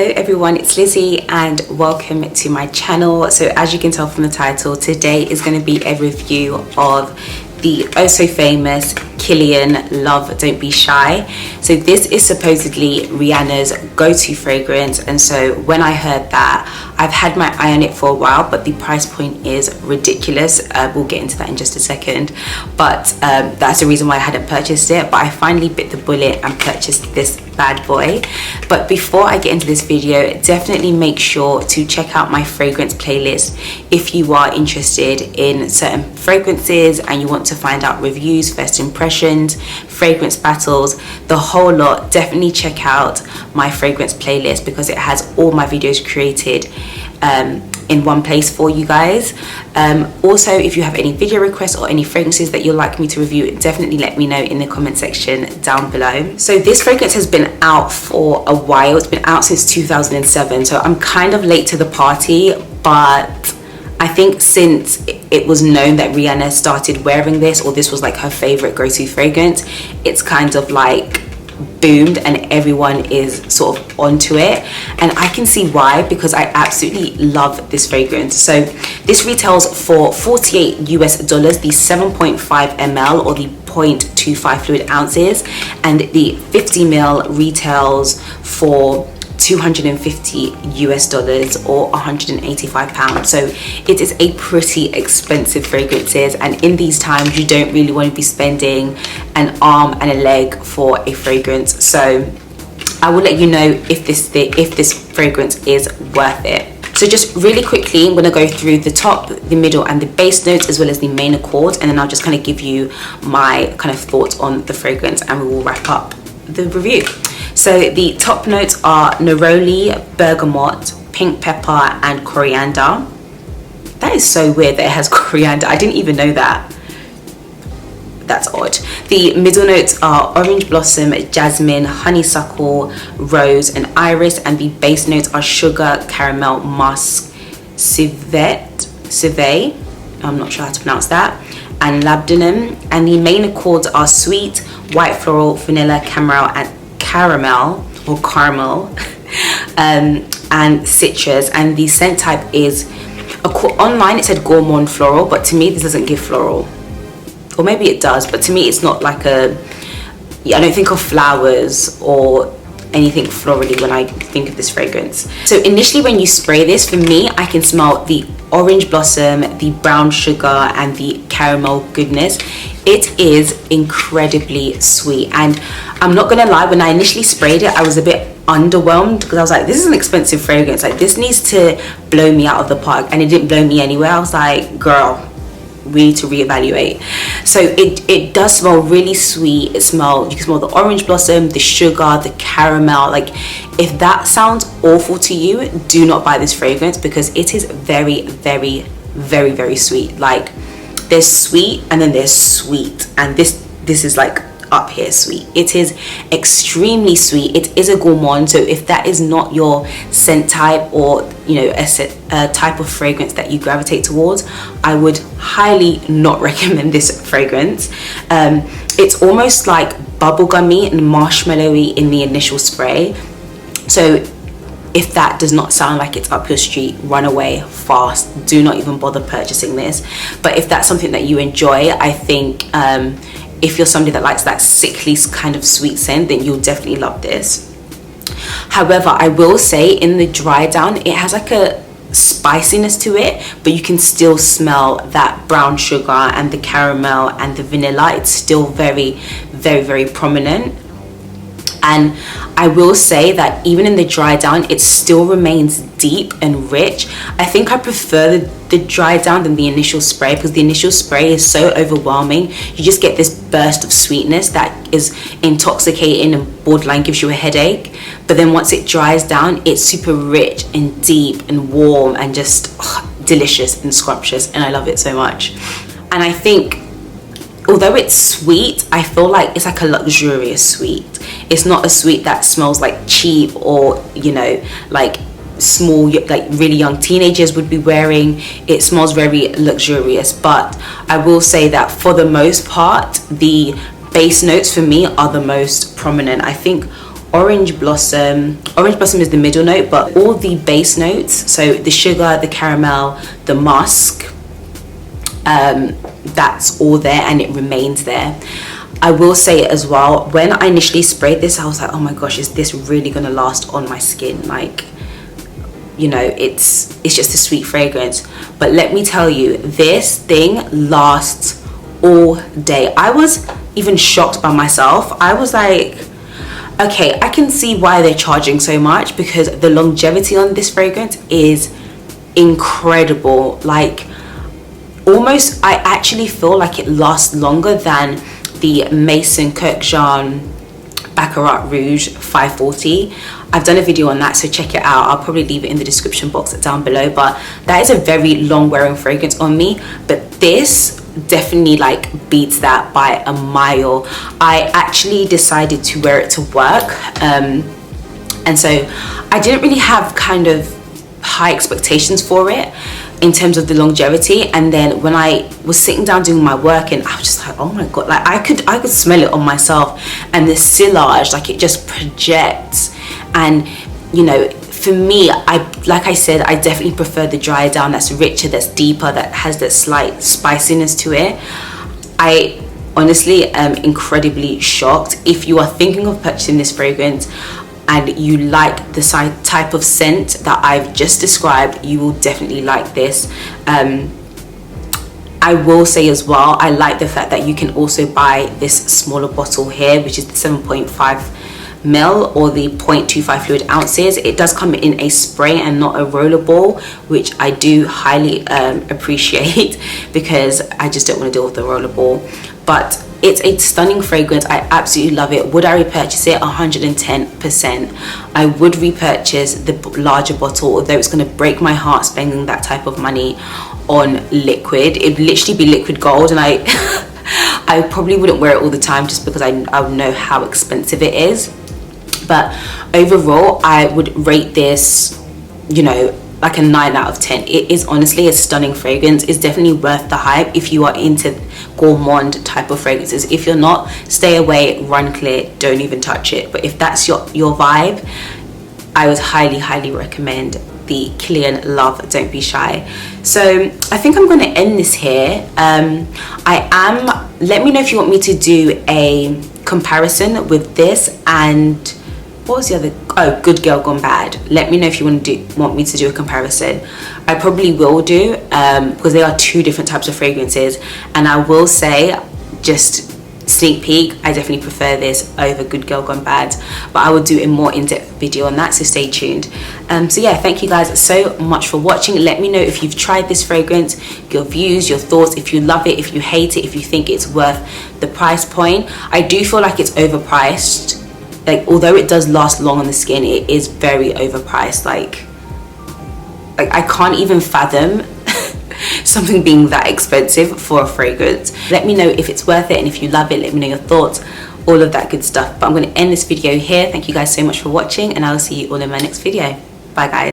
Hello everyone, it's Lizzie and welcome to my channel. So as you can tell from the title, today is going to be a review of the oh so famous Kilian Love Don't Be Shy. So this is supposedly Rihanna'S go-to fragrance, and so when I heard that, I've had my eye on it for a while, but the price point is ridiculous. We'll get into that in just a second, but that's the reason why I hadn't purchased it. But I finally bit the bullet and purchased this bad boy. But before I get into this video, definitely make sure to check out my fragrance playlist if you are interested in certain fragrances and you want to find out reviews, first impressions, fragrance battles, the whole lot. Definitely check out my fragrance playlist because it has all my videos created in one place for you guys. Also, if you have any video requests or any fragrances that you'd like me to review, definitely let me know in the comment section down below. So this fragrance has been out for a while. It's been out since 2007, so I'm kind of late to the party, but I think since it was known that Rihanna started wearing this, or this was like her favorite go-to fragrance, it's kind of like boomed and everyone is sort of onto it, and I can see why, because I absolutely love this fragrance. So this retails for $48 US, the 7.5 ml or the 0.25 fluid ounces, and the 50 ml retails for $250 US or 185 pounds. So it is a pretty expensive fragrances, and in these times you don't really want to be spending an arm and a leg for a fragrance. So I will let you know if this fragrance is worth it. So just really quickly, I'm going to go through the top, the middle and the base notes, as well as the main accords, and then I'll just kind of give you my kind of thoughts on the fragrance and we will wrap up the review. So the top notes are neroli, bergamot, pink pepper and coriander. That is so weird that it has coriander. I didn't even know that. That's odd. The middle notes are orange blossom, jasmine, honeysuckle, rose and iris, and the base notes are sugar, caramel, musk, civet, I'm not sure how to pronounce that, and labdanum. And the main accords are sweet, white floral, vanilla, caramel and citrus. And the scent type is, online it said gourmand floral, but to me this doesn't give floral, or maybe it does, but to me it's not like I don't think of flowers or anything florally when I think of this fragrance. So initially when you spray this, for me, I can smell the orange blossom, the brown sugar and the caramel goodness. It is incredibly sweet, and I'm not gonna lie, when I initially sprayed it I was a bit underwhelmed because I was like, this is an expensive fragrance, like this needs to blow me out of the park, and it didn't blow me anywhere. I was like, girl, we need to reevaluate. So it does smell really sweet. You can smell the orange blossom, the sugar, the caramel. Like, if that sounds awful to you, do not buy this fragrance because it is very, very, very, very sweet. Like, there's sweet and then there's sweet, and this is like up here sweet. It is extremely sweet. It is a gourmand, so if that is not your scent type, or a type of fragrance that you gravitate towards, I would highly not recommend this fragrance. It's almost like bubblegummy and marshmallowy in the initial spray, so if that does not sound like it's up your street, run away fast. Do not even bother purchasing this. But if that's something that you enjoy, I think if you're somebody that likes that sickly kind of sweet scent, then you'll definitely love this. However, I will say in the dry down, it has like a spiciness to it, but you can still smell that brown sugar and the caramel and the vanilla. It's still very, very, very prominent. And I will say that even in the dry down, it still remains deep and rich. I think I prefer the dry down than the initial spray, because the initial spray is so overwhelming. You just get this burst of sweetness that is intoxicating and borderline gives you a headache. But then once it dries down, it's super rich and deep and warm and just delicious and scrumptious, and I love it so much. And I think, although it's sweet, I feel like it's like a luxurious sweet. It's not a sweet that smells like cheap, or like small, like really young teenagers would be wearing. It smells very luxurious. But I will say that for the most part, the base notes for me are the most prominent. I think Orange Blossom is the middle note, but all the base notes, so the sugar, the caramel, the musk, that's all there and it remains there. I will say as well, when I initially sprayed this, I was like, oh my gosh, is this really gonna last on my skin? Like, you know, it's just a sweet fragrance. But let me tell you, this thing lasts all day. I was even shocked by myself. I was like, okay, I can see why they're charging so much, because the longevity on this fragrance is incredible. Like, almost, I actually feel like it lasts longer than the Maison Kurkdjian Baccarat Rouge 540. I've done a video on that, so check it out. I'll probably leave it in the description box down below, but that is a very long wearing fragrance on me. But this definitely like beats that by a mile. I actually decided to wear it to work, and so I didn't really have kind of high expectations for it in terms of the longevity. And then when I was sitting down doing my work, and I was just like, oh my god, like I could smell it on myself, and the sillage, like it just projects. And you know, for me, like I said, I definitely prefer the dry down that's richer, that's deeper, that has that slight spiciness to it. I honestly am incredibly shocked. If you are thinking of purchasing this fragrance and you like the type of scent that I've just described, you will definitely like this. I will say as well, I like the fact that you can also buy this smaller bottle here, which is the 7.5 ml or the 0.25 fluid ounces. It does come in a spray and not a rollerball, which I do highly appreciate, because I just don't want to deal with the rollerball. But it's a stunning fragrance. I absolutely love it. Would I repurchase it? 110%. I would repurchase the larger bottle, although it's going to break my heart spending that type of money on liquid. It'd literally be liquid gold, and I probably wouldn't wear it all the time just because I know how expensive it is. But overall, I would rate this, you know, like a 9 out of 10. It is honestly a stunning fragrance. It's definitely worth the hype if you are into gourmand type of fragrances. If you're not, stay away, run clear, don't even touch it. But if that's your vibe, I would highly recommend the Kilian Love Don't Be Shy. So I think I'm going to end this here. Let me know if you want me to do a comparison with this and what was the other? Oh, Good Girl Gone Bad. Let me know if you want me to do a comparison. I probably will do, because they are two different types of fragrances. And I will say, just sneak peek, I definitely prefer this over Good Girl Gone Bad, but I will do a more in-depth video on that, so stay tuned. So yeah, thank you guys so much for watching. Let me know if you've tried this fragrance, your views, your thoughts, if you love it, if you hate it, if you think it's worth the price point. I do feel like it's overpriced. Like, although it does last long on the skin, it is very overpriced. Like I can't even fathom something being that expensive for a fragrance. Let me know if it's worth it, and if you love it, let me know your thoughts, all of that good stuff. But I'm going to end this video here. Thank you guys so much for watching, and I will see you all in my next video. Bye guys.